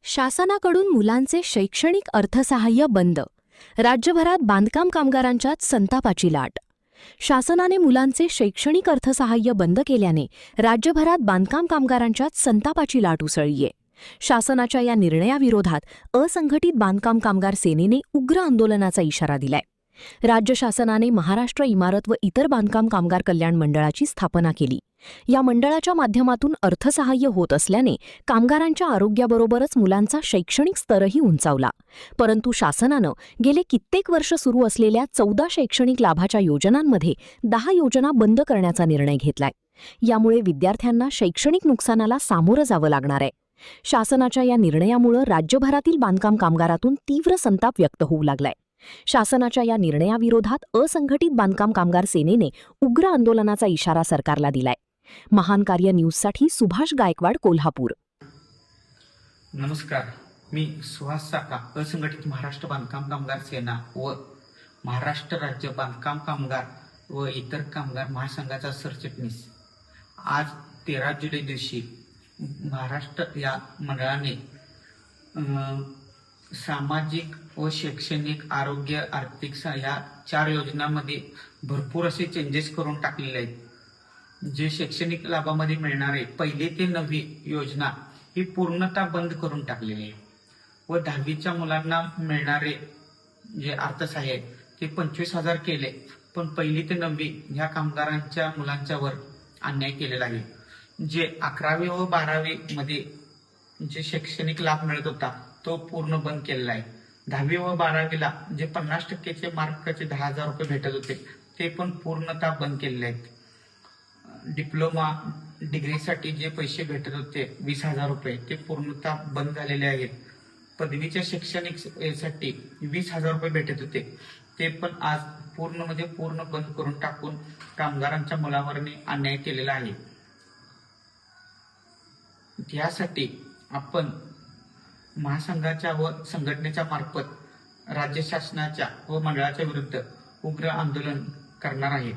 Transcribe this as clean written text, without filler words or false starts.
शासनाकडून मुलांचे शैक्षणिक अर्थसहाय्य बंद. राज्यभरात बांधकाम कामगारांच्यात संतापाची लाट. शासनाने मुलांचे शैक्षणिक अर्थसहाय्य बंद केल्याने राज्यभरात बांधकाम कामगारांच्यात संतापाची लाट उसळलीये. शासनाच्या या निर्णयाविरोधात असंघटित बांधकाम कामगार सेनेने उग्र आंदोलनाचा इशारा दिलाय. राज्य शासनाने महाराष्ट्र इमारत व इतर बांधकाम कामगार कल्याण मंडळाची स्थापना केली. या मंडळाच्या माध्यमातून अर्थसहाय्य होत असल्याने कामगारांच्या आरोग्याबरोबरच मुलांचा शैक्षणिक स्तरही उंचावला. परंतु शासनानं गेले कित्येक वर्ष सुरू असलेल्या 14 शैक्षणिक लाभाच्या योजनांमध्ये 10 योजना बंद करण्याचा निर्णय घेतलाय. यामुळे विद्यार्थ्यांना शैक्षणिक नुकसानाला सामोरं जावं लागणार आहे. शासनाच्या या निर्णयामुळे राज्यभरातील बांधकाम कामगारातून तीव्र संताप व्यक्त होऊ लागलाय. शासनाच्या या निर्णयाविरोधात असंघटित बांधकाम कामगार सेनेने उग्र आंदोलनाचा इशारा सरकारला दिलाय. महान कार्य न्यूजसाठी सुभाष गायकवाड, कोल्हापूर. नमस्कार, मी सुहास साका, असंघटित महाराष्ट्र बांधकाम कामगार सेना व महाराष्ट्र राज्य बांधकाम कामगार व इतर कामगार महासंघाचा सरचिटणीस. आज 13 जुलै दिवशी महाराष्ट्र या मंडळाने सामाजिक व शैक्षणिक, आरोग्य, आर्थिक या 4 योजनांमध्ये भरपूर असे चेंजेस करून टाकलेले आहेत. जे शैक्षणिक लाभामध्ये मिळणारे 1ली ते 9वी योजना ही पूर्णतः बंद करून टाकलेली आहे व 10वीच्या मुलांना मिळणारे जे अर्थसहाय्य ते 25,000 केले, पण 1ली ते 9वी ह्या कामगारांच्या मुलांच्यावर अन्याय केलेला आहे. जे 11वी व 12वी मध्ये जे शैक्षणिक लाभ मिळत होता तो पूर्ण बंद केलेला आहे. 10वी व 12वीला जे 50% मार्काचे 10,000 रुपये भेटत होते ते पण पूर्णतः बंद केलेले आहेत. डिप्लोमा डिग्रीसाठी जे पैसे भेटत होते 20,000 रुपये ते पूर्णतः बंद झालेले आहेत. पदवीच्या शैक्षणिकसाठी 20,000 रुपये भेटत होते ते पण आज पूर्ण बंद करून टाकून कामगारांच्या मुलावरने अन्याय केलेला आहे. यासाठी आपण महासंघाच्या व संघटनेच्या मार्फत राज्य शासनाच्या व मंडळाच्या विरुद्ध उग्र आंदोलन करणार आहे.